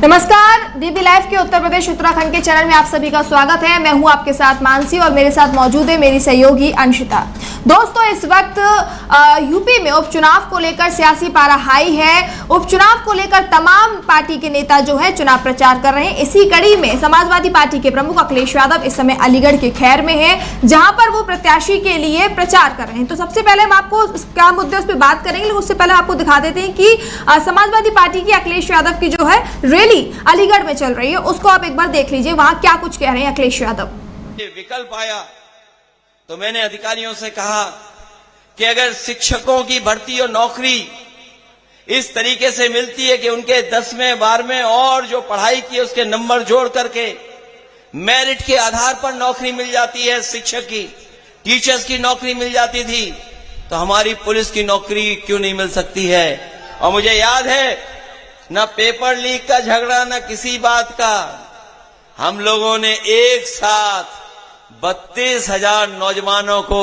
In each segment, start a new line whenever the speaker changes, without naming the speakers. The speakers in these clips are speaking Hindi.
नमस्कार, डीबी लाइव के उत्तर प्रदेश उत्तराखंड के चैनल में आप सभी का स्वागत है। मैं हूं आपके साथ मानसी और मेरे साथ मौजूद है मेरी सहयोगी अंशिता। दोस्तों, इस वक्त यूपी में उपचुनाव को लेकर सियासी पारा हाई है। उपचुनाव को लेकर तमाम पार्टी के नेता जो है चुनाव प्रचार कर रहे हैं। इसी कड़ी में समाजवादी पार्टी के प्रमुख अखिलेश यादव इस समय अलीगढ़ के खैर में है, जहां पर वो प्रत्याशी के लिए प्रचार कर रहे हैं। तो सबसे पहले हम आपको क्या मुद्दे उस पर बात करेंगे, लेकिन उससे पहले आपको दिखा देते हैं कि समाजवादी पार्टी की अखिलेश यादव की जो है रैली अलीगढ़ में चल रही है। उसको आप एक बार देख लीजिए, वहां क्या कुछ कह रहे हैं अखिलेश यादव।
विकल्प आया तो मैंने अधिकारियों से कहा कि अगर शिक्षकों की भर्ती और नौकरी इस तरीके से मिलती है कि उनके 10वें 12वें और जो पढ़ाई की उसके नंबर जोड़ करके मेरिट के आधार पर नौकरी मिल जाती है, शिक्षक की, टीचर्स की नौकरी मिल जाती थी, तो हमारी पुलिस की नौकरी क्यों नहीं मिल सकती है। और मुझे याद है, न पेपर लीक का झगड़ा, न किसी बात का, हम लोगों ने एक साथ 32,000 नौजवानों को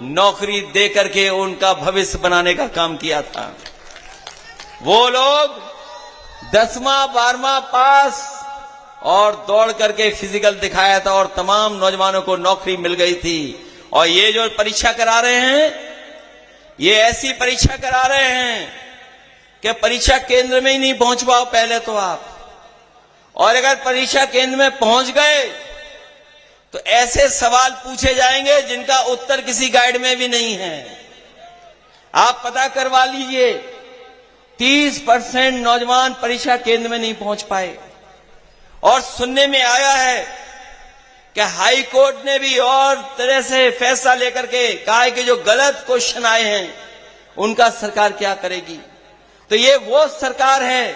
नौकरी दे करके उनका भविष्य बनाने का काम किया था। वो लोग 10वां 12वां पास और दौड़ करके फिजिकल दिखाया था और तमाम नौजवानों को नौकरी मिल गई थी। और ये जो परीक्षा करा रहे हैं, ये ऐसी परीक्षा करा रहे हैं कि परीक्षा केंद्र में ही नहीं पहुंच पाओ पहले तो आप, और अगर परीक्षा केंद्र में पहुंच गए तो ऐसे सवाल पूछे जाएंगे जिनका उत्तर किसी गाइड में भी नहीं है। आप पता करवा लीजिए, 30% नौजवान परीक्षा केंद्र में नहीं पहुंच पाए। और सुनने में आया है कि हाई कोर्ट ने भी और तरह से फैसला लेकर के कहा कि जो गलत क्वेश्चन आए हैं उनका सरकार क्या करेगी। तो ये वो सरकार है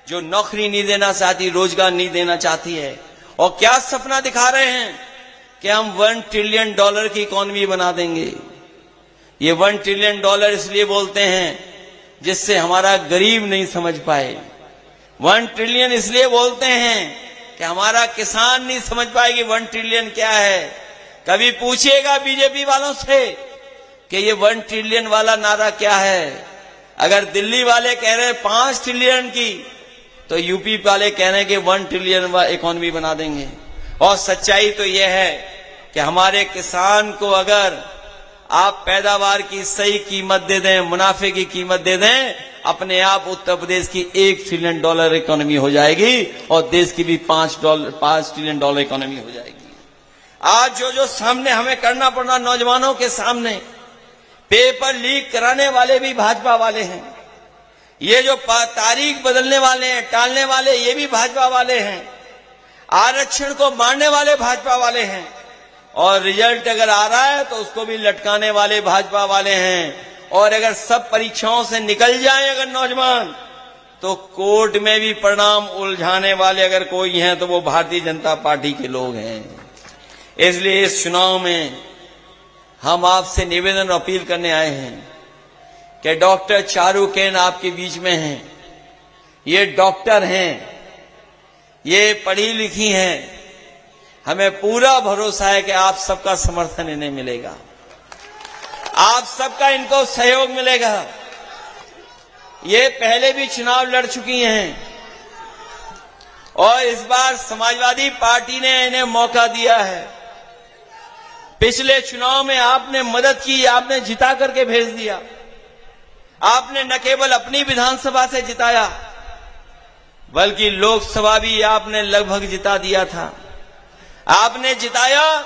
जो नौकरी नहीं देना चाहती, रोजगार नहीं देना चाहती है। और क्या सपना दिखा रहे हैं कि हम $1 ट्रिलियन की इकोनॉमी बना देंगे। ये $1 ट्रिलियन इसलिए बोलते हैं जिससे हमारा गरीब नहीं समझ पाए। 1 ट्रिलियन इसलिए बोलते हैं कि हमारा किसान नहीं समझ पाएगी 1 ट्रिलियन क्या है। कभी पूछिएगा बीजेपी वालों से कि ये 1 ट्रिलियन वाला नारा क्या है। अगर दिल्ली वाले कह रहे हैं 5 ट्रिलियन की, तो यूपी वाले कह रहे हैं कि 1 ट्रिलियन इकोनॉमी बना देंगे। और सच्चाई तो यह है कि हमारे किसान को अगर आप पैदावार की सही कीमत दे दें, मुनाफे की कीमत दे दें, अपने आप उत्तर प्रदेश की $1 ट्रिलियन इकोनॉमी हो जाएगी और देश की भी $5 ट्रिलियन इकोनॉमी हो जाएगी। आज जो सामने हमें करना पड़ना नौजवानों के सामने, पेपर लीक कराने वाले भी भाजपा वाले हैं, ये जो तारीख बदलने वाले हैं, टालने वाले, ये भी भाजपा वाले हैं, आरक्षण को मारने वाले भाजपा वाले हैं, और रिजल्ट अगर आ रहा है तो उसको भी लटकाने वाले भाजपा वाले हैं। और अगर सब परीक्षाओं से निकल जाए अगर नौजवान, तो कोर्ट में भी परिणाम उलझाने वाले अगर कोई हैं तो वो भारतीय जनता पार्टी के लोग हैं। इसलिए इस चुनाव में हम आपसे निवेदन और अपील करने आए हैं कि डॉक्टर चारू केन आपके बीच में हैं। ये डॉक्टर हैं, ये पढ़ी लिखी हैं, हमें पूरा भरोसा है कि आप सबका समर्थन इन्हें मिलेगा, आप सबका इनको सहयोग मिलेगा। ये पहले भी चुनाव लड़ चुकी हैं और इस बार समाजवादी पार्टी ने इन्हें मौका दिया है। पिछले चुनाव में आपने मदद की, आपने जिता करके भेज दिया। आपने न केवल अपनी विधानसभा से जिताया, बल्कि लोकसभा भी आपने लगभग जिता दिया था। आपने जिताया,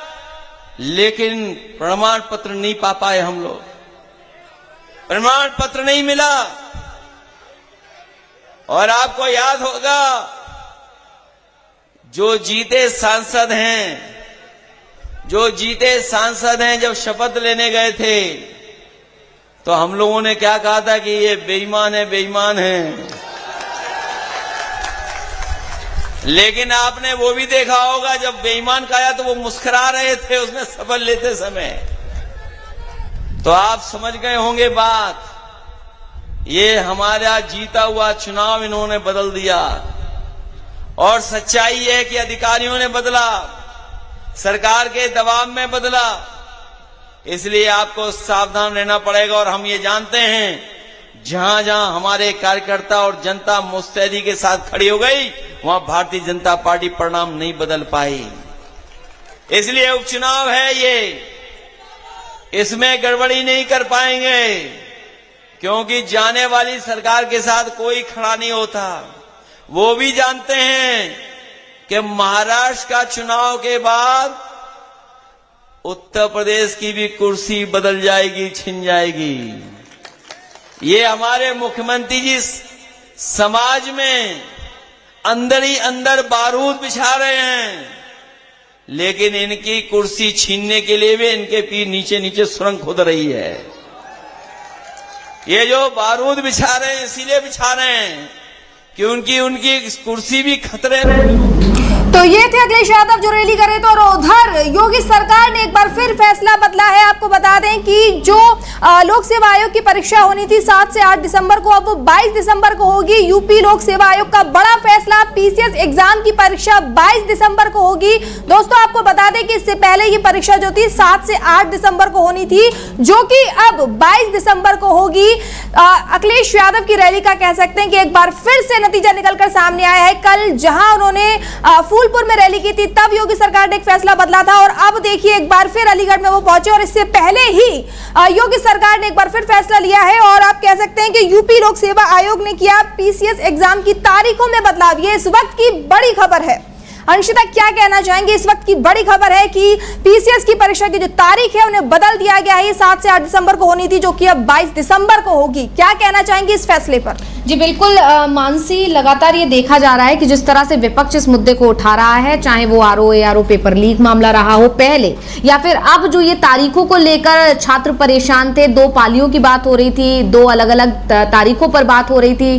लेकिन प्रमाण पत्र नहीं पा पाए हम लोग, प्रमाण पत्र नहीं मिला। और आपको याद होगा, जो जीते सांसद हैं, जब शपथ लेने गए थे तो हम लोगों ने क्या कहा था कि ये बेईमान है। लेकिन आपने वो भी देखा होगा, जब बेईमान कहा तो वो मुस्कुरा रहे थे उसमें शपथ लेते समय। तो आप समझ गए होंगे बात। ये हमारा जीता हुआ चुनाव इन्होंने बदल दिया। और सच्चाई है कि अधिकारियों ने बदला, सरकार के दबाव में बदला। इसलिए आपको सावधान रहना पड़ेगा। और हम ये जानते हैं जहां जहां हमारे कार्यकर्ता और जनता मुस्तैदी के साथ खड़ी हो गई, वहां भारतीय जनता पार्टी परिणाम नहीं बदल पाई। इसलिए उपचुनाव है ये, इसमें गड़बड़ी नहीं कर पाएंगे, क्योंकि जाने वाली सरकार के साथ कोई खड़ा नहीं होता। वो भी जानते हैं कि महाराष्ट्र का चुनाव के बाद उत्तर प्रदेश की भी कुर्सी बदल जाएगी, छिन जाएगी। ये हमारे मुख्यमंत्री जी समाज में अंदर ही अंदर बारूद बिछा रहे हैं, लेकिन इनकी कुर्सी छीनने के लिए भी इनके नीचे नीचे सुरंग खुद रही है। ये जो बारूद बिछा रहे हैं इसीलिए बिछा रहे हैं कि उनकी कुर्सी भी खतरे में।
तो ये थे अखिलेश यादव जो रैली कर रहे थे। और उधर योगी सरकार ने एक बार फिर फैसला बदला है। आपको बता दें कि जो लोक सेवा आयोग की परीक्षा होनी थी 7 से 8 दिसंबर को, अब वो 22 दिसंबर को होगी। यूपी लोक सेवा आयोग का बड़ा फैसला, पीसीएस एग्जाम की परीक्षा 22 दिसंबर को होगी। दोस्तों आपको बता दें कि इससे पहले ये परीक्षा जो थी 7 से 8 दिसंबर को होनी थी, जो कि अब 22 दिसंबर को होगी। अखिलेश यादव की रैली का कह सकते हैं कि एक बार फिर से नतीजा निकलकर सामने आया है। कल जहां उन्होंने फूलपुर में रैली की थी, तब योगी सरकार ने एक फैसला बदला था, और अब देखिए एक बार फिर अलीगढ़ में वो पहुंचे, और इससे पहले ही योगी सरकार ने एक बार फिर फैसला लिया है। और आप कह सकते हैं कि यूपी लोक सेवा आयोग ने किया पीसीएस एग्जाम की तारीखों में बदलाव। ये इस वक्त की बड़ी खबर है। अंशिता क्या कहना चाहेंगे? इस वक्त की बड़ी खबर है कि पीसीएस की परीक्षा की जो तारीख है उन्हें बदल दिया गया है। 7 से 8 दिसंबर को होनी थी, जो कि अब 22 दिसंबर को होगी। क्या कहना चाहेंगे इस फैसले पर?
जी बिल्कुल मानसी, लगातार ये देखा जा रहा है कि जिस तरह से विपक्ष इस मुद्दे को उठा रहा है, चाहे वो आरओ पेपर लीक मामला रहा हो पहले, या फिर अब जो ये तारीखों को लेकर छात्र परेशान थे, 2 पालियों की बात हो रही थी, 2 अलग अलग तारीखों पर बात हो रही थी,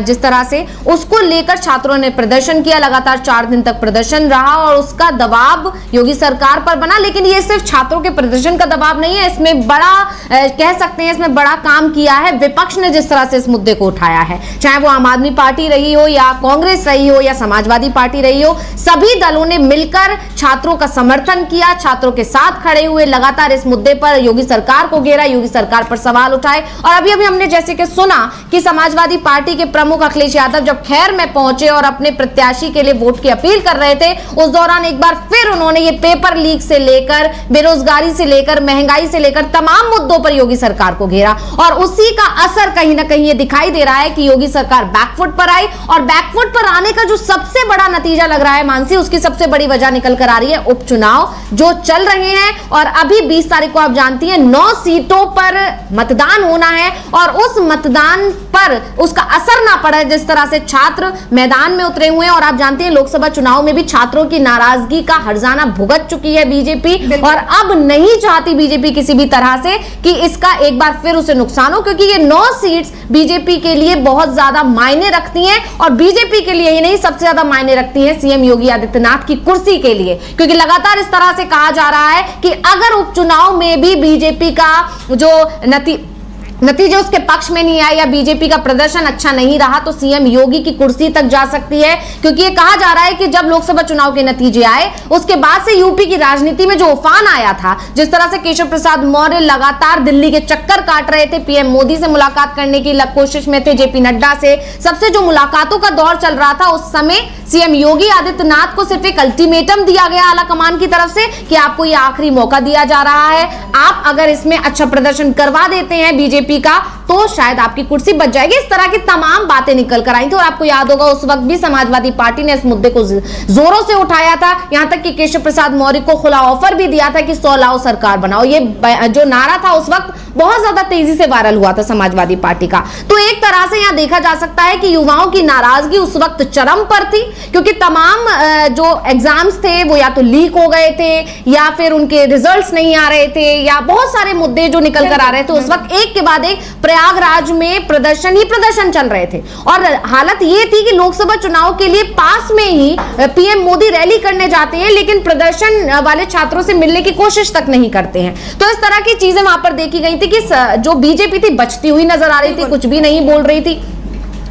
जिस तरह से उसको लेकर छात्रों ने प्रदर्शन किया, लगातार 4 दिन तक प्रदर्शन रहा और उसका दबाव योगी सरकार पर बना। लेकिन ये सिर्फ छात्रों के प्रदर्शन का दबाव नहीं है, इसमें बड़ा कह सकते हैं इसमें बड़ा काम किया है विपक्ष ने, जिस तरह से इस मुद्दे को उठाया है। चाहे वो आम आदमी पार्टी रही हो या कांग्रेस रही हो या समाजवादी पार्टी रही हो, सभी दलों ने मिलकर छात्रों का समर्थन किया, छात्रों के साथ खड़े हुए, लगातार इस मुद्दे पर योगी सरकार को घेरा, योगी सरकार पर सवाल उठाए। और अभी अभी हमने जैसे कि सुना कि समाजवादी पार्टी के प्रमुख अखिलेश यादव जब खैर में पहुंचे और अपने प्रत्याशी के लिए वोट की अपील कर रहे थे, उस दौरान एक बार फिर उन्होंने ये पेपर लीक से लेकर, बेरोजगारी से लेकर, महंगाई से लेकर तमाम मुद्दों पर योगी सरकार को घेरा। और उसी का असर कहीं ना कहीं ये दिखाई दे रहा है कि योगी सरकार बैकफुट पर आई, और बैकफुट पर आने का जो सबसे बड़ा नतीजा लग रहा है मानसी, उसकी सबसे बड़ी वजह निकल कर आ रही है उपचुनाव जो चल रहे हैं। और अभी 20 तारीख को आप जानती हैं 9 सीटों पर मतदान होना है, और उस मतदान पर उसका असर ना पड़े, जिस तरह से छात्र मैदान में उतरे हुए हैं। और आप जानते हैं लोकसभा चुनाव में भी छात्रों की नाराजगी का हर्जाना भुगत चुकी है बीजेपी, और अब नहीं चाहती बीजेपी किसी भी तरह से कि इसका एक बार फिर उसे नुकसान हो, क्योंकि ये 9 सीट्स बीजेपी के लिए बहुत ज्यादा मायने रखती हैं, और बीजेपी के लिए ही नहीं, सबसे ज्यादा मायने रखती हैं सीएम योगी आदित्यनाथ की कुर्सी के लिए। क्योंकि लगातार इस तरह से कहा जा रहा है कि अगर उपचुनाव में भी बीजेपी का जो नतीजे उसके पक्ष में नहीं आए या बीजेपी का प्रदर्शन अच्छा नहीं रहा, तो सीएम योगी की कुर्सी तक जा सकती है। क्योंकि ये कहा जा रहा है कि जब लोकसभा चुनाव के नतीजे आए, उसके बाद से यूपी की राजनीति में जो उफान आया था, जिस तरह से केशव प्रसाद मौर्य लगातार दिल्ली के चक्कर काट रहे थे, पीएम मोदी से मुलाकात करने की कोशिश में थे, जेपी नड्डा से, सबसे जो मुलाकातों का दौर चल रहा था, उस समय सीएम योगी आदित्यनाथ को सिर्फ एक अल्टीमेटम दिया गया आला कमान की तरफ से कि आपको ये आखिरी मौका दिया जा रहा है, आप अगर इसमें अच्छा प्रदर्शन करवा देते हैं बीजेपी का, तो शायद आपकी कुर्सी बच जाएगी। इस तरह की तमाम बातें निकल कर आई थी। और आपको याद होगा उस वक्त भी समाजवादी पार्टी ने इस मुद्दे को जोरों से उठाया था, यहां तक कि केशव प्रसाद मौर्य को खुला ऑफर भी दिया था कि 100 लाओ सरकार बनाओ। ये जो नारा था उस वक्त बहुत ज्यादा तेजी से वायरल हुआ था समाजवादी पार्टी का। तो एक तरह से यहां देखा जा सकता है कि युवाओं की नाराजगी उस वक्त चरम पर थी, क्योंकि तमाम जो एग्जाम्स थे वो या तो लीक हो गए थे, या फिर उनके रिजल्ट्स नहीं आ रहे थे, या बहुत सारे मुद्दे जो निकल कर आ रहे थे। उस वक्त एक के बाद एक प्रयागराज में प्रदर्शन ही प्रदर्शन चल रहे थे, और हालत ये थी कि लोकसभा चुनाव के लिए पास में ही पीएम मोदी रैली करने जाते हैं, लेकिन प्रदर्शन वाले छात्रों से मिलने की कोशिश तक नहीं करते हैं। तो इस तरह की चीजें वहां पर देखी गई थी कि जो बीजेपी थी बचती हुई नजर आ रही थी, कुछ भी नहीं बोल रही थी।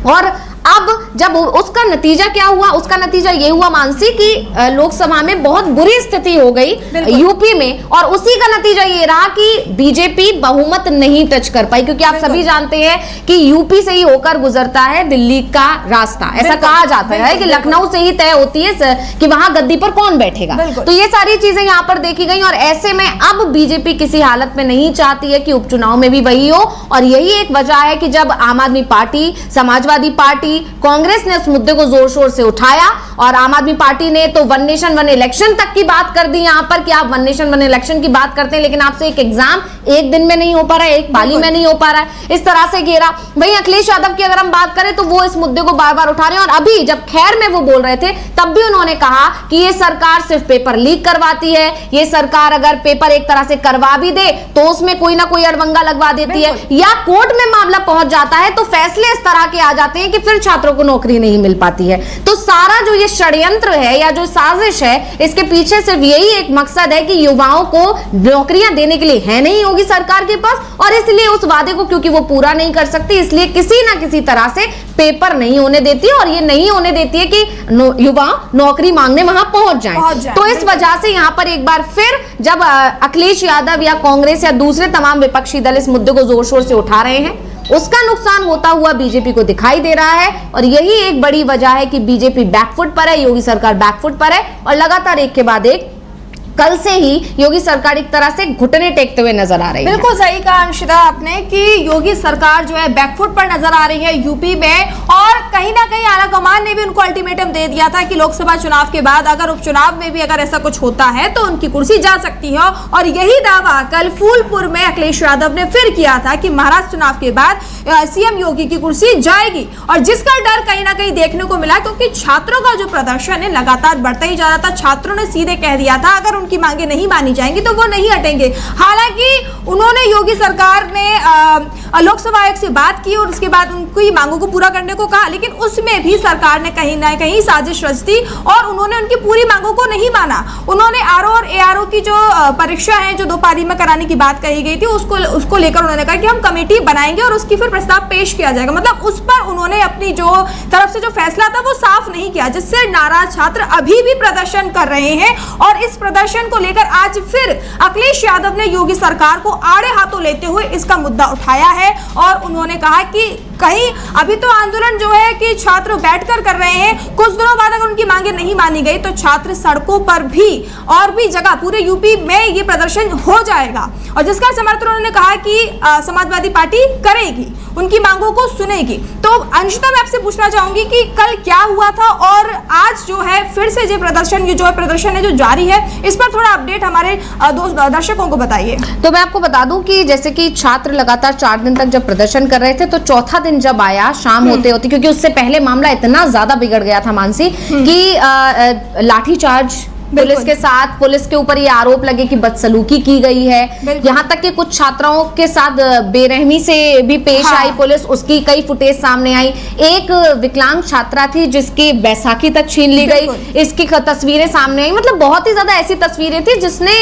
और अब जब उसका नतीजा क्या हुआ, उसका नतीजा ये हुआ मानसी कि लोकसभा में बहुत बुरी स्थिति हो गई यूपी में, और उसी का नतीजा ये रहा कि बीजेपी बहुमत नहीं टच कर पाई, क्योंकि आप सभी जानते हैं कि यूपी से ही होकर गुजरता है दिल्ली का रास्ता। ऐसा कहा जाता है कि लखनऊ से ही तय होती है कि वहां गद्दी पर कौन बैठेगा। तो ये सारी चीजें यहाँ पर देखी गई, और ऐसे में अब बीजेपी किसी हालत में नहीं चाहती है कि उपचुनाव में भी वही हो, और यही एक वजह है कि जब आम आदमी पार्टी, समाजवादी पार्टी, कांग्रेस ने उस मुद्दे को जोर शोर से उठाया, और आम आदमी पार्टी ने तो वन नेशन वन इलेक्शन तक की बात कर दी यहाँ पर कि आप वन नेशन वन इलेक्शन की बात करते हैं, लेकिन आपसे एक एग्जाम एक दिन में नहीं हो पा रहा है, एक पाली में नहीं हो पा रहा है, इस तरह से घेरा। वहीं अखिलेश यादव की अगर हम बात करें तो वो इस मुद्दे को बार बार उठा रहे हैं, और अभी जब खैर में वो बोल रहे थे तब भी उन्होंने कहा कि ये सरकार सिर्फ पेपर लीक करवाती है, ये सरकार अगर पेपर एक तरह से करवा भी दे तो उसमें कोई ना कोई अड़बंगा लगवा देती है, या कोर्ट में मामला पहुंच जाता है तो फैसले इस तरह के आ जाते हैं कि फिर छात्रों को नौकरी नहीं मिल पाती है। तो सारा जो ये षड्यंत्र है या जो साजिश है, इसके पीछे सिर्फ यही एक मकसद है कि युवाओं को नौकरियां देने के लिए है नहीं होगी सरकार के पास, और इसलिए उस वादे को क्योंकि वो पूरा नहीं कर सकती, इसलिए किसी ना किसी तरह से पेपर नहीं होने देती, और ये नहीं होने देती है कि युवा नौकरी मांगने वहां पहुंच जाएं। तो इस वजह से यहां पर एक बार फिर जब अखिलेश यादव या कांग्रेस या दूसरे तमाम विपक्षी दल इस मुद्दे को जोर शोर से उठा रहे हैं, उसका नुकसान होता हुआ बीजेपी को दिखाई दे रहा है, और यही एक बड़ी वजह है कि बीजेपी बैकफुट पर है, योगी सरकार बैकफुट पर है, और लगातार एक के बाद एक कल से ही योगी सरकार एक तरह से घुटने टेकते हुए नजर आ रही है।
बिल्कुल सही कहा अंशिता आपने कि योगी सरकार जो है बैकफुट पर नजर आ रही है यूपी में, और कहीं ना कहीं आला कमान ने भी उनको अल्टीमेटम दे दिया था कि लोकसभा चुनाव के बाद अगर उपचुनाव में भी अगर ऐसा कुछ होता है तो उनकी कुर्सी जा सकती है। और यही दावा कल फूलपुर में अखिलेश यादव ने फिर किया था कि महाराष्ट्र चुनाव के बाद सीएम योगी की कुर्सी जाएगी, और जिसका डर कहीं ना कहीं देखने को मिला, क्योंकि छात्रों का जो प्रदर्शन है लगातार बढ़ता ही जा रहा था। छात्रों ने सीधे कह दिया था अगर की मांगे नहीं मानी जाएंगी तो वो नहीं हटेंगे। हालांकि उन्होंने योगी सरकार ने लोकसभा आयोग से बात की और उसके बाद उनकी मांगों को पूरा करने को कहा, लेकिन उसमें भी सरकार ने कहीं ना कहीं साजिश रच दी और उन्होंने उनकी पूरी मांगों को नहीं माना। उन्होंने आरओ और एआरओ की जो परीक्षा है जो 2 पारी में कराने की बात कही गई थी उसको लेकर उन्होंने कहा कि हम कमेटी बनाएंगे और उसकी फिर प्रस्ताव पेश किया जाएगा। मतलब उस पर उन्होंने अपनी जो तरफ से जो फैसला था वो साफ नहीं किया, जिससे नाराज छात्र अभी भी प्रदर्शन कर रहे हैं। और इस प्रदर्शन को लेकर आज फिर अखिलेश यादव ने योगी सरकार को आड़े हाथों लेते हुए इसका मुद्दा उठाया है और उन्होंने कहा कि कहीं अभी तो आंदोलन जो है कि छात्र बैठकर कर रहे हैं, कुछ दिनों बाद अगर उनकी मांगे नहीं मानी गई तो छात्र सड़कों पर भी और भी जगह पूरे यूपी में ये प्रदर्शन हो जाएगा। और जिसका समर्थन उन्होंने कहा कि समाजवादी पार्टी करेगी, उनकी मांगों को सुनेगी। तो अंशिता मैं आपसे पूछना चाहूंगी कि कल क्या हुआ था और आज जो है फिर से जो प्रदर्शन है जो जारी है, इस पर थोड़ा अपडेट हमारे दर्शकों को बताइए।
तो मैं आपको बता दूं कि जैसे कि छात्र लगातार 4 दिन तक जब प्रदर्शन कर रहे थे तो चौथा दिन जब आया शाम होते होते, क्योंकि उससे पहले मामला इतना ज्यादा बिगड़ गया था मानसी कि लाठीचार्ज पुलिस के साथ, पुलिस के ऊपर ये आरोप लगे कि बदसलूकी की गई है, यहाँ तक कि कुछ छात्राओं के साथ बेरहमी से भी पेश आई पुलिस, उसकी कई फुटेज सामने आई। एक विकलांग छात्रा थी जिसकी बैसाखी तक छीन ली गई, इसकी तस्वीरें सामने आई। मतलब बहुत ही ज्यादा ऐसी तस्वीरें थी जिसने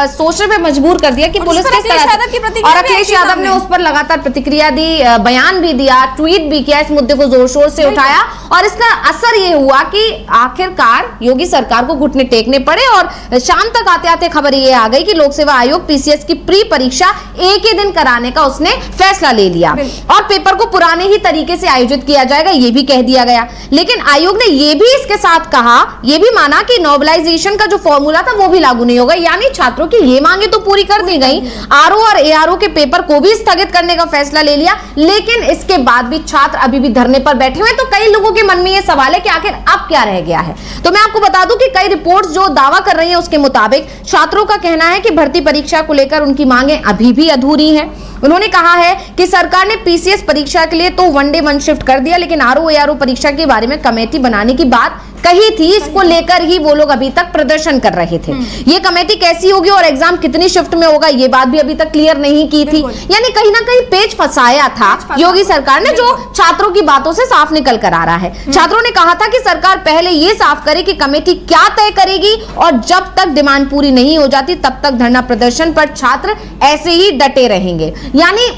सोचने पे मजबूर कर दिया कि पुलिस किस तरह से, और अखिलेश यादव ने उस पर लगातार प्रतिक्रिया दी, बयान भी दिया, ट्वीट भी किया, इस मुद्दे को जोर शोर से उठाया। और इसका असर ये हुआ कि आखिरकार योगी सरकार को घुटने टेकने पड़े और शाम तक आते आते खबर ये आ गई कि लोक सेवा आयोग पीसीएस की प्री परीक्षा एक ही दिन कराने का उसने फैसला ले लिया और पेपर को पुराने ही तरीके से आयोजित किया जाएगा, ये भी कह दिया गया। लेकिन आयोग ने ये भी इसके साथ कहा, ये भी माना कि नॉर्मलाइजेशन का जो फॉर्मूला था वो भी लागू नहीं होगा, यानी छात्रों की ये मांगे तो पूरी कर दी गई। आरओ और एआरओ के पेपर को भी स्थगित करने का फैसला ले लिया, लेकिन इसके बाद भी छात्र अभी भी धरने पर बैठे हुए। तो कई लोगों के मन में ये सवाल है कि आखिर अब क्या रह गया है। तो मैं आपको बता दूं कि कई रिपोर्ट्स जो दावा कर रही हैं उसके मुताबिक छात्रों का कहना है कि भर्ती परीक्षा को लेकर उनकी मांगे अभी भी अधूरी हैं। उन्होंने कहा है कि सरकार ने पीसीएस परीक्षा के लिए तो 1 डे 1 शिफ्ट कर दिया, लेकिन आरओ एआरओ परीक्षा के बारे में कमेटी बनाने की बात कही थी, इसको लेकर ही वो लोग अभी तक प्रदर्शन कर रहे थे। ये कमेटी कैसी होगी और एग्जाम कितनी शिफ्ट में होगा ये बात भी अभी तक क्लियर नहीं की थी। यानी कहीं ना कहीं पेच फंसाया था योगी सरकार ने, जो छात्रों की बातों से साफ निकल कर आ रहा है। छात्रों ने कहा था कि सरकार पहले ये साफ करे कि कमेटी क्या तय करेगी, और जब तक डिमांड पूरी नहीं हो जाती तब तक धरना प्रदर्शन पर छात्र ऐसे ही डटे रहेंगे। यानी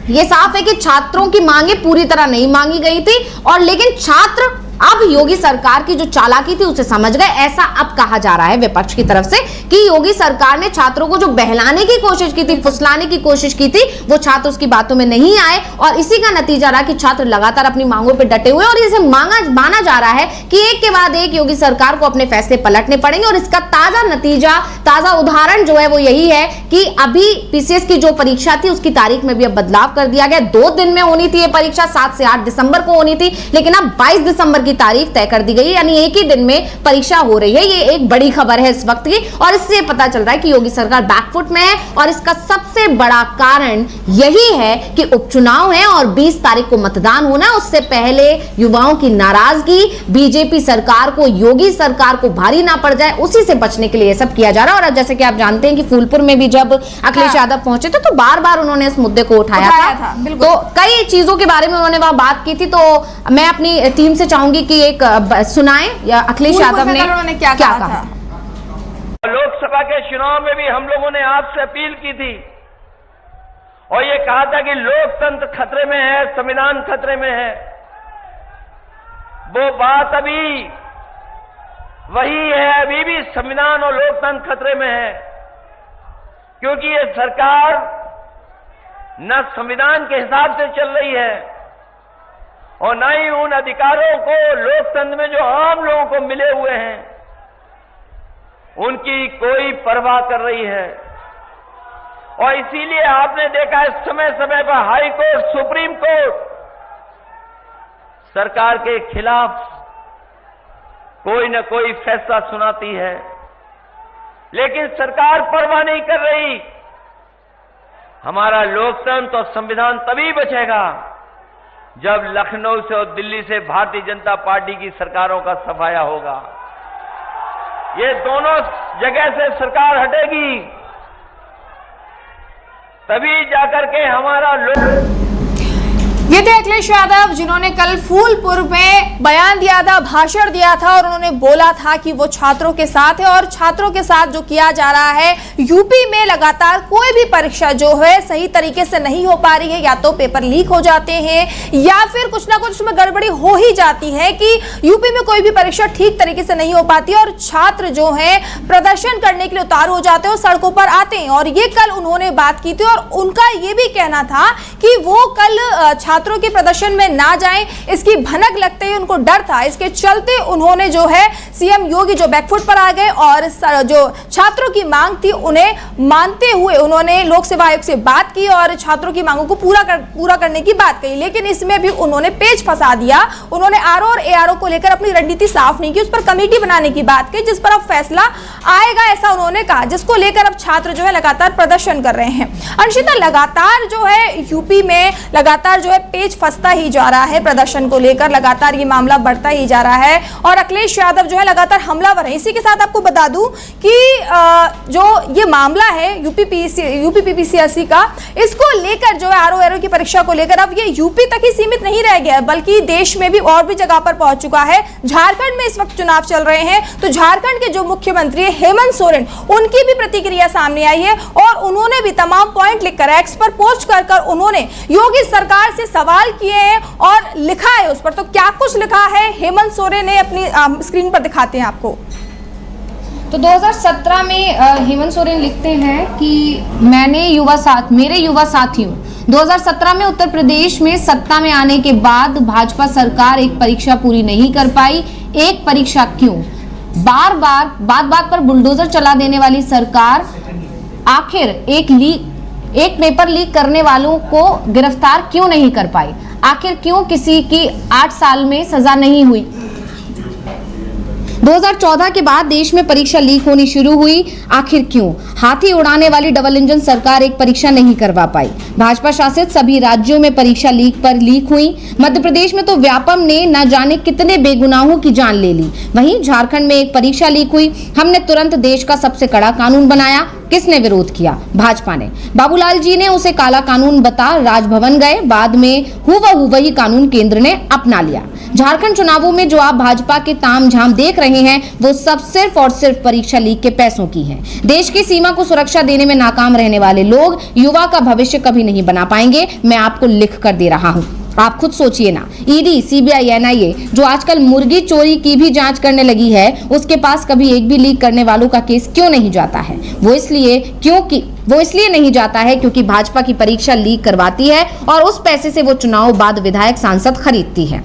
ये साफ है कि छात्रों की मांगे पूरी तरह नहीं मांगी गई थी, और लेकिन छात्र अब योगी सरकार की जो चालाकी थी उसे समझ गए, ऐसा अब कहा जा रहा है विपक्ष की तरफ से कि योगी सरकार ने छात्रों को जो बहलाने की कोशिश की थी, फुसलाने की कोशिश की थी, वो छात्र उसकी बातों में नहीं आए, और इसी का नतीजा रहा कि छात्र लगातार अपनी मांगों पर डटे हुए, और इसे माना जा रहा है कि एक के बाद एक योगी सरकार को अपने फैसले पलटने पड़ेंगे। और इसका ताजा नतीजा, ताजा उदाहरण जो है वो यही है कि अभी पीसीएस की जो परीक्षा थी उसकी तारीख में भी अब बदलाव कर दिया गया। 2 दिन में होनी थी ये परीक्षा, 7 से 8 दिसंबर को होनी थी, लेकिन अब 22 दिसंबर की तारीख तय कर दी गई, यानी एक ही दिन में परीक्षा हो रही है। ये एक बड़ी खबर है इस वक्त की, और इससे पता चल रहा है कि योगी सरकार बैकफुट में है, और इसका सबसे बड़ा कारण यही है कि उपचुनाव है और 20 तारीख को मतदान होना है। उससे पहले युवाओं की नाराजगी, बीजेपी सरकार को, योगी सरकार को भारी ना पड़ जाए, उसी से बचने के लिए सब किया जा रहा है। और जैसे कि आप जानते हैं कि फूलपुर में भी जब अखिलेश यादव पहुंचे थे तो बार-बार उन्होंने इस मुद्दे को उठाया था। तो कई चीजों के बारे में उन्होंने वहां बात की थी। तो मैं अपनी टीम से चाहूंगी कि एक सुनाएं या अखिलेश यादव ने क्या कहा।
लोकसभा के चुनाव में भी हम लोगों ने आपसे अपील की थी और ये कहा था कि लोकतंत्र खतरे में है, संविधान खतरे में है। वो बात अभी वही है, अभी भी संविधान और लोकतंत्र खतरे में है, क्योंकि ये सरकार न संविधान के हिसाब से चल रही है और न ही उन अधिकारों को लोकतंत्र में जो आम लोगों को मिले हुए हैं उनकी कोई परवाह कर रही है। और इसीलिए आपने देखा है समय समय पर हाई कोर्ट, सुप्रीम कोर्ट सरकार के खिलाफ कोई न कोई फैसला सुनाती है, लेकिन सरकार परवाह नहीं कर रही। हमारा लोकतंत्र और संविधान तभी बचेगा जब लखनऊ से और दिल्ली से भारतीय जनता पार्टी की सरकारों का सफाया होगा। ये दोनों जगह से सरकार हटेगी, तभी जाकर के हमारा
ये थे अखिलेश यादव, जिन्होंने कल फूलपुर में बयान दिया था, भाषण दिया था, और उन्होंने बोला था कि वो छात्रों के साथ है और छात्रों के साथ जो किया जा रहा है, यूपी में लगातार कोई भी परीक्षा जो है सही तरीके से नहीं हो पा रही है, या तो पेपर लीक हो जाते हैं या फिर कुछ ना कुछ उसमें गड़बड़ी हो ही जाती है कि यूपी में कोई भी परीक्षा ठीक तरीके से नहीं हो पाती और छात्र जो है प्रदर्शन करने के लिए उतारू हो जाते हैं और सड़कों पर आते हैं। और ये कल उन्होंने बात की थी और उनका ये भी कहना था कि वो कल छात्रों के प्रदर्शन में ना जाएं, इसकी भनक लगते ही उनको डर था। इसके चलते उन्होंने जो है सीएम योगी जो बैकफुट पर आ गए और जो छात्रों की मांग थी उन्हें मानते हुए उन्होंने लोक सेवा आयोग से बात की और छात्रों की मांगों को पूरा करने की बात कही। लेकिन इसमें भी उन्होंने पेच फंसा दिया। उन्होंने आरओ और एआरओ को लेकर अपनी रणनीति साफ नहीं की, उस पर कमेटी बनाने की बात की जिस पर अब फैसला आएगा, ऐसा उन्होंने कहा, जिसको लेकर अब छात्र जो है लगातार प्रदर्शन कर रहे हैं। अंशिता, लगातार जो है यूपी में लगातार जो है पेच फंसता ही जा रहा है, प्रदर्शन को लेकर लगातार ये मामला बढ़ता ही जा रहा है और अखिलेश यादव जो है लगातार हमलावर है। इसी के साथ आपको बता दूं कि जो ये मामला है यूपी पीपीसीएससी का, इसको लेकर जो है आरओ की परीक्षा को लेकर अब ये यूपी तक ही सीमित नहीं रह गया बल्कि देश में भी और भी जगह पर पहुंच चुका है। झारखंड में इस वक्त चुनाव चल रहे हैं तो झारखंड के जो मुख्यमंत्री है हेमंत सोरेन, उनकी भी प्रतिक्रिया सामने आई है और उन्होंने भी तमाम पॉइंट लिखकर एक्स पर पोस्ट कर उन्होंने योगी सरकार से सवाल किए हैं और लिखा है उस पर। तो क्या कुछ लिखा है हेमंत सोरेन ने, अपनी स्क्रीन पर दिखाते हैं आपको।
तो 2017 में हेमंत सोरेन लिखते हैं कि मेरे युवा साथियों 2017 में उत्तर प्रदेश में सत्ता में आने के बाद भाजपा सरकार एक परीक्षा पूरी नहीं कर पाई। एक परीक्षा क्यों? बात पर बुलडोजर चला देने वाली सरकार आखिर एक पेपर लीक करने वालों को गिरफ्तार क्यों नहीं कर पाई? आखिर क्यों किसी की 8 साल में सजा नहीं हुई? 2014 के बाद देश में परीक्षा लीक होनी शुरू हुई, आखिर क्यों? हाथी उड़ाने वाली डबल इंजन सरकार एक परीक्षा नहीं करवा पाई। भाजपा शासित सभी राज्यों में परीक्षा लीक हुई। मध्य प्रदेश में तो व्यापम ने न जाने कितने बेगुनाहों की जान ले ली। वहीं झारखंड में एक परीक्षा लीक हुई, हमने तुरंत देश का सबसे कड़ा कानून बनाया। किसने विरोध किया? भाजपा ने। बाबूलाल जी ने उसे काला कानून बता राजभवन गए, बाद में हुबहू वही कानून केंद्र ने अपना लिया। झारखंड चुनावों में जो आप भाजपा के तामझाम देख रहे हैं वो सब सिर्फ और सिर्फ परीक्षा लीक के पैसों की है। देश की सीमा को सुरक्षा देने में नाकाम रहने वाले लोग युवा का भविष्य कभी नहीं बना पाएंगे। मैं आपको लिख कर दे रहा हूं, आप खुद सोचिए ना। ईडी, सीबीआई, एनआईए जो आजकल मुर्गी चोरी की भी जांच करने लगी है, उसके पास कभी एक भी लीक करने वालों का केस क्यों नहीं जाता है? वो इसलिए नहीं जाता है क्योंकि भाजपा की परीक्षा लीक करवाती है और उस पैसे से वो चुनाव बाद विधायक सांसद खरीदती है।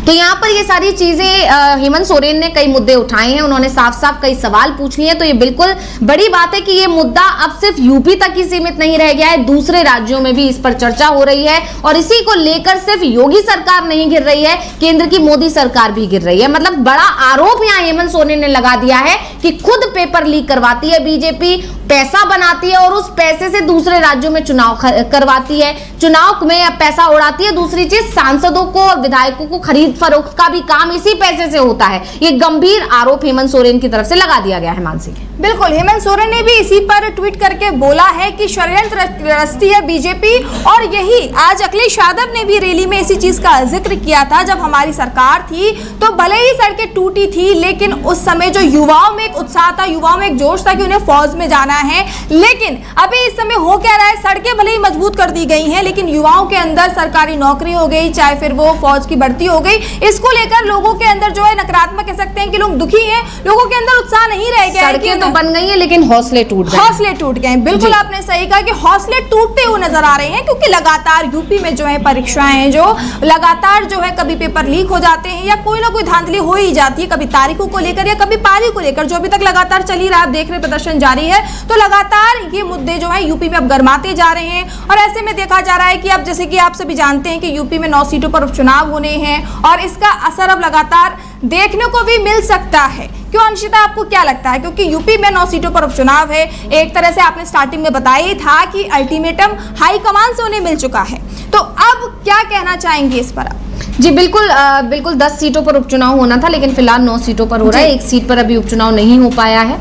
तो यहाँ पर ये सारी चीजें हेमंत सोरेन ने कई मुद्दे उठाए हैं, उन्होंने साफ साफ कई सवाल पूछ लिए हैं। तो ये बिल्कुल बड़ी बात है कि ये मुद्दा अब सिर्फ यूपी तक ही सीमित नहीं रह गया है, दूसरे राज्यों में भी इस पर चर्चा हो रही है। और इसी को लेकर सिर्फ योगी सरकार नहीं गिर रही है, केंद्र की मोदी सरकार भी गिर रही है। मतलब बड़ा आरोप यहाँ हेमंत सोरेन ने लगा दिया है कि खुद पेपर लीक करवाती है बीजेपी, पैसा बनाती है और उस पैसे से दूसरे राज्यों में चुनाव करवाती है, चुनाव में पैसा उड़ाती है। दूसरी चीज, सांसदों को और विधायकों को खरीद फरोख्त का भी काम इसी पैसे से होता है। ये गंभीर आरोप हेमंत सोरेन की तरफ से लगा दिया गया है। मानसी,
बिल्कुल, हेमंत सोरेन ने भी इसी पर ट्वीट करके बोला है कि षड्यंत्र रचती है बीजेपी। और यही आज अखिलेश यादव ने भी रैली में इसी चीज का जिक्र किया था। जब हमारी सरकार थी तो भले ही सड़कें टूटी थी, लेकिन उस समय जो युवाओं में एक उत्साह था, युवाओं में एक जोश था कि उन्हें फौज में जाना है। लेकिन अभी इस समय हो क्या रहा है, सड़कें भले ही मजबूत कर दी गई हैं, लेकिन युवाओं के अंदर सरकारी नौकरी हो गई, चाहे फिर वो फौज की भर्ती हो गई, इसको लेकर लोगों के अंदर जो है नकारात्मक कह सकते हैं कि लोग दुखी हैं, लोगों के अंदर उत्साह नहीं रह गया है।
सड़कें तो बन गई है लेकिन हौसले टूट
गए। बिल्कुल आपने सही कहा कि हौसले टूटते हुए नजर आ रहे हैं, क्योंकि लगातार यूपी में जो है परीक्षाएं जो लगातार जो है कभी पेपर लीक हो जाते हैं या कोई ना कोई धांधली हो ही जाती है, कभी तारीखों को लेकर या कभी पारी को लेकर, जो अभी तक लगातार चल ही रहा है। आप देख रहे प्रदर्शन जारी है, तो लगातार ये मुद्दे जो है यूपी में अब गर्माते जा रहे हैं। और ऐसे में देखा जा रहा है कि अब जैसे कि आप सभी जानते हैं कि यूपी में 9 सीटों पर उपचुनाव होने हैं और इसका असर अब लगातार देखने को भी मिल सकता है। क्यों अंशिता, आपको क्या लगता है? क्योंकि यूपी में 9 सीटों पर उपचुनाव है, एक तरह से आपने स्टार्टिंग में बताया ही था कि अल्टीमेटम हाईकमान से उन्हें मिल चुका है, तो अब क्या कहना चाहेंगे इस पर आप?
जी बिल्कुल 10 सीटों पर उपचुनाव होना था, लेकिन फिलहाल 9 सीटों पर हो रहा है। एक सीट पर अभी उपचुनाव नहीं हो पाया है।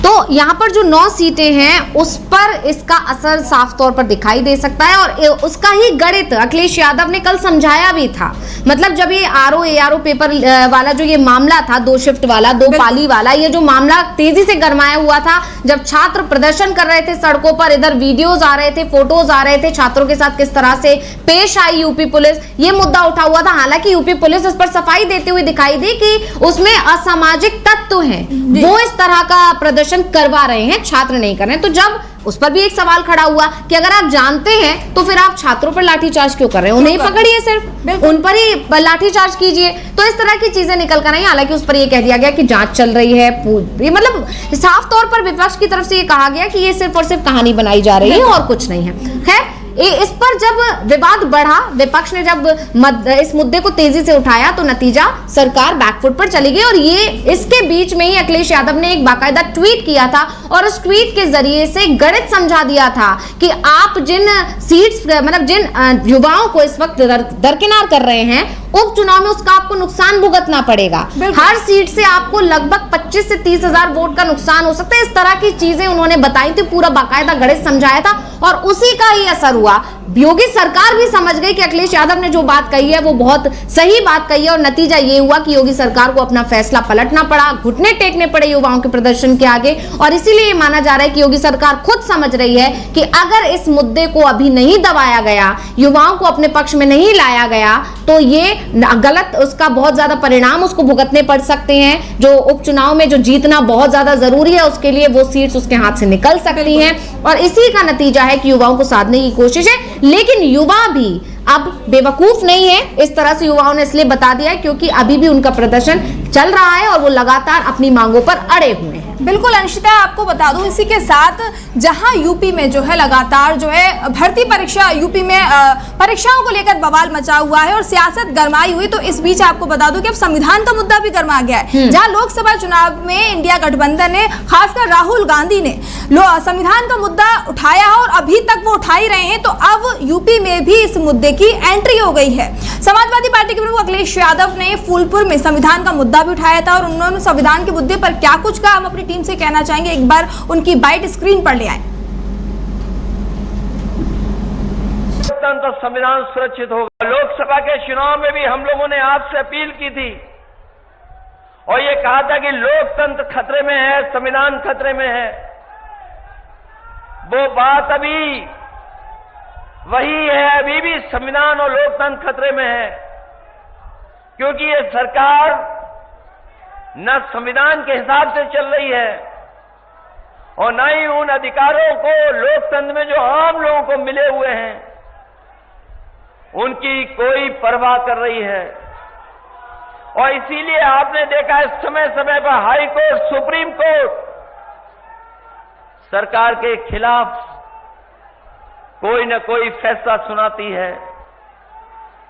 तो यहाँ पर जो 9 सीटें हैं उस पर इसका असर साफ तौर पर दिखाई दे सकता है। और उसका ही गणित अखिलेश यादव ने कल समझाया भी था। मतलब जब ये ARO पेपर वाला जो ये मामला था, 2 शिफ्ट वाला, 2 पाली वाला, ये जो मामला तेजी से गरमाया हुआ था, जब छात्र प्रदर्शन कर रहे थे सड़कों पर, इधर वीडियोज आ रहे थे, फोटोज आ रहे थे छात्रों के साथ किस तरह से पेश आई यूपी पुलिस, ये मुद्दा उठा हुआ था। हालांकि यूपी पुलिस इस पर सफाई देते हुए दिखाई दी कि उसमें असामाजिक तत्व हैं, वो इस तरह का प्रदर्शन करवा रहे हैं, छात्र नहीं कर रहे हैं। तो जब उस पर भी एक सवाल खड़ा हुआ कि अगर आप जानते हैं तो फिर आप छात्रों पर लाठीचार्ज क्यों कर रहे हैं? उन्हें पकड़िए, सिर्फ उन पर ही लाठीचार्ज कीजिए। तो इस तरह की चीजें निकल कर आई। हालांकि उस पर यह कह दिया गया कि जांच चल रही है। ये मतलब साफ तौर पर विपक्ष की तरफ से ये कहा गया कि ये सिर्फ और सिर्फ कहानी बनाई जा रही है और कुछ नहीं है। खैर, इस पर जब विवाद बढ़ा, विपक्ष ने जब इस मुद्दे को तेजी से उठाया, तो नतीजा सरकार बैकफुट पर चली गई। और ये इसके बीच में ही अखिलेश यादव ने एक बाकायदा ट्वीट किया था और उस ट्वीट के जरिए से गणित समझा दिया था कि आप जिन सीट्स, मतलब जिन युवाओं को इस वक्त दरकिनार कर रहे हैं उपचुनाव में, उसका आपको नुकसान भुगतना पड़ेगा। हर सीट से आपको लगभग 25 से 30 हजार वोट का नुकसान हो सकता है। इस तरह की चीजें उन्होंने बताई थी, पूरा बाकायदा गणित समझाया था और उसी का ही असर हुआ। योगी सरकार भी समझ गई कि अखिलेश यादव ने जो बात कही है वो बहुत सही बात कही है। और नतीजा ये हुआ कि योगी सरकार को अपना फैसला पलटना पड़ा, घुटने टेकने पड़े युवाओं के प्रदर्शन के आगे। और इसीलिए ये माना जा रहा है कि योगी सरकार खुद समझ रही है कि अगर इस मुद्दे को अभी नहीं दबाया गया, युवाओं को अपने पक्ष में नहीं लाया गया, तो ये गलत, उसका बहुत ज्यादा परिणाम उसको भुगतने पड़ सकते हैं। जो उपचुनाव में जो जीतना बहुत ज्यादा जरूरी है, उसके लिए वो सीट्स उसके हाथ से निकल सकती हैं। और इसी का नतीजा है कि युवाओं को साधने की कोशिश है। लेकिन युवा भी अब बेवकूफ नहीं है, इस तरह से युवाओं ने इसलिए बता दिया है क्योंकि अभी भी उनका प्रदर्शन चल रहा है और वो लगातार अपनी मांगों पर अड़े हुए हैं।
बिल्कुल अंशिता, आपको बता दूं इसी के साथ जहां यूपी में जो है लगातार जो है भर्ती परीक्षा, यूपी में परीक्षाओं को लेकर बवाल मचा हुआ है और सियासत गरमाई हुई, तो इस बीच आपको बता दूं कि अब संविधान का मुद्दा भी गरमा गया है। जहां लोकसभा चुनाव में इंडिया गठबंधन ने, खासकर राहुल गांधी ने संविधान का मुद्दा उठाया और अभी तक वो उठा ही रहे हैं, तो अब यूपी में भी इस मुद्दे की एंट्री हो गई है। समाजवादी पार्टी के प्रमुख अखिलेश यादव ने फूलपुर में संविधान का मुद्दा भी उठाया था और उन्होंने संविधान के मुद्दे पर क्या कुछ कहा, हम अपनी टीम से कहना चाहेंगे। एक बार उनकी बाइट स्क्रीन पर ले आए।
लोकतंत्र और संविधान सुरक्षित होगा। लोकसभा के चुनाव में भी हम लोगों ने आपसे अपील की थी और ये कहा था कि लोकतंत्र खतरे में है, संविधान खतरे में है। वो बात अभी वही है, अभी भी संविधान और लोकतंत्र खतरे में है, क्योंकि ये सरकार न संविधान के हिसाब से चल रही है और न ही उन अधिकारों को लोकतंत्र में जो आम लोगों को मिले हुए हैं उनकी कोई परवाह कर रही है। और इसीलिए आपने देखा है समय समय पर हाई कोर्ट, सुप्रीम कोर्ट सरकार के खिलाफ कोई न कोई फैसला सुनाती है,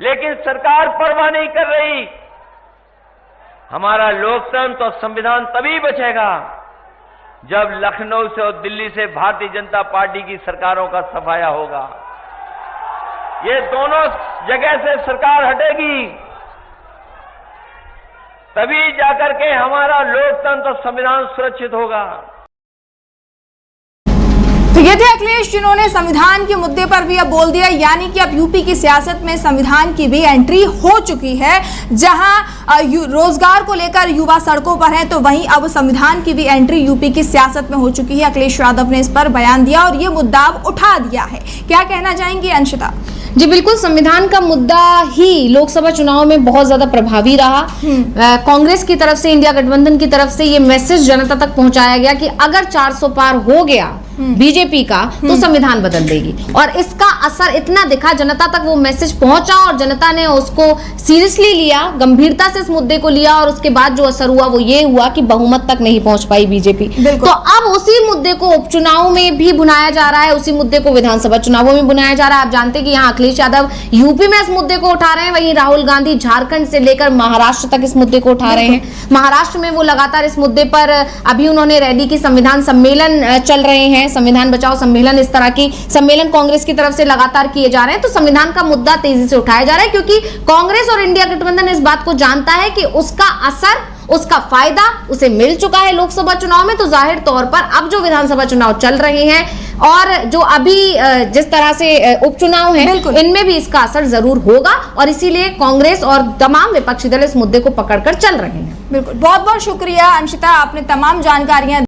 लेकिन सरकार परवाह नहीं कर रही। हमारा लोकतंत्र और संविधान तभी बचेगा जब लखनऊ से और दिल्ली से भारतीय जनता पार्टी की सरकारों का सफाया होगा। ये दोनों जगह से सरकार हटेगी तभी जाकर के हमारा लोकतंत्र और संविधान सुरक्षित होगा।
तो ये थे अखिलेश जिन्होंने संविधान के मुद्दे पर भी अब बोल दिया, यानी कि अब यूपी की सियासत में संविधान की भी एंट्री हो चुकी है। जहां रोजगार को लेकर युवा सड़कों पर हैं, तो वहीं अब संविधान की भी एंट्री यूपी की सियासत में हो चुकी है। अखिलेश यादव ने इस पर बयान दिया और ये मुद्दा अब उठा दिया है। क्या कहना चाहेंगी अंशिता?
जी बिल्कुल, संविधान का मुद्दा ही लोकसभा चुनाव में बहुत ज्यादा प्रभावी रहा। कांग्रेस की तरफ से, इंडिया गठबंधन की तरफ से ये मैसेज जनता तक पहुंचाया गया कि अगर 400 पार हो गया बीजेपी का तो संविधान बदल देगी, और इसका असर इतना दिखा, जनता तक वो मैसेज पहुंचा और जनता ने उसको सीरियसली लिया, गंभीरता से इस मुद्दे को लिया। और उसके बाद जो असर हुआ वो ये हुआ कि बहुमत तक नहीं पहुंच पाई बीजेपी। तो अब उसी मुद्दे को उपचुनाव में भी भुनाया जा रहा है, उसी मुद्दे को विधानसभा चुनावों में भुनाया जा रहा है। आप जानते हैं कि यहाँ अखिलेश यादव यूपी में इस मुद्दे को उठा रहे हैं, वहीं राहुल गांधी झारखंड से लेकर महाराष्ट्र तक इस मुद्दे को उठा रहे हैं। महाराष्ट्र में वो लगातार इस मुद्दे पर अभी उन्होंने रैली की, संविधान सम्मेलन चल रहे हैं, संविधान बचाओ सम्मेलन, इस तरह की सम्मेलन कांग्रेस की तरफ से लगातार किए जा रहे हैं। तो संविधान का मुद्दा तेजी से उठाया जा रहा है, क्योंकि कांग्रेस और इंडिया गठबंधन इस बात को जानता है कि उसका असर, उसका फायदा उसे मिल चुका है लोकसभा चुनाव में। तो जाहिर तौर पर अब जो विधानसभा चुनाव चल रहे हैं और जो अभी जिस तरह से उपचुनाव है, इनमें भी इसका असर जरूर होगा, और इसीलिए कांग्रेस और तमाम विपक्षी दल इस मुद्दे को पकड़कर चल रहे हैं।
बिल्कुल, बहुत बहुत शुक्रिया अंशिता, आपने तमाम जानकारियां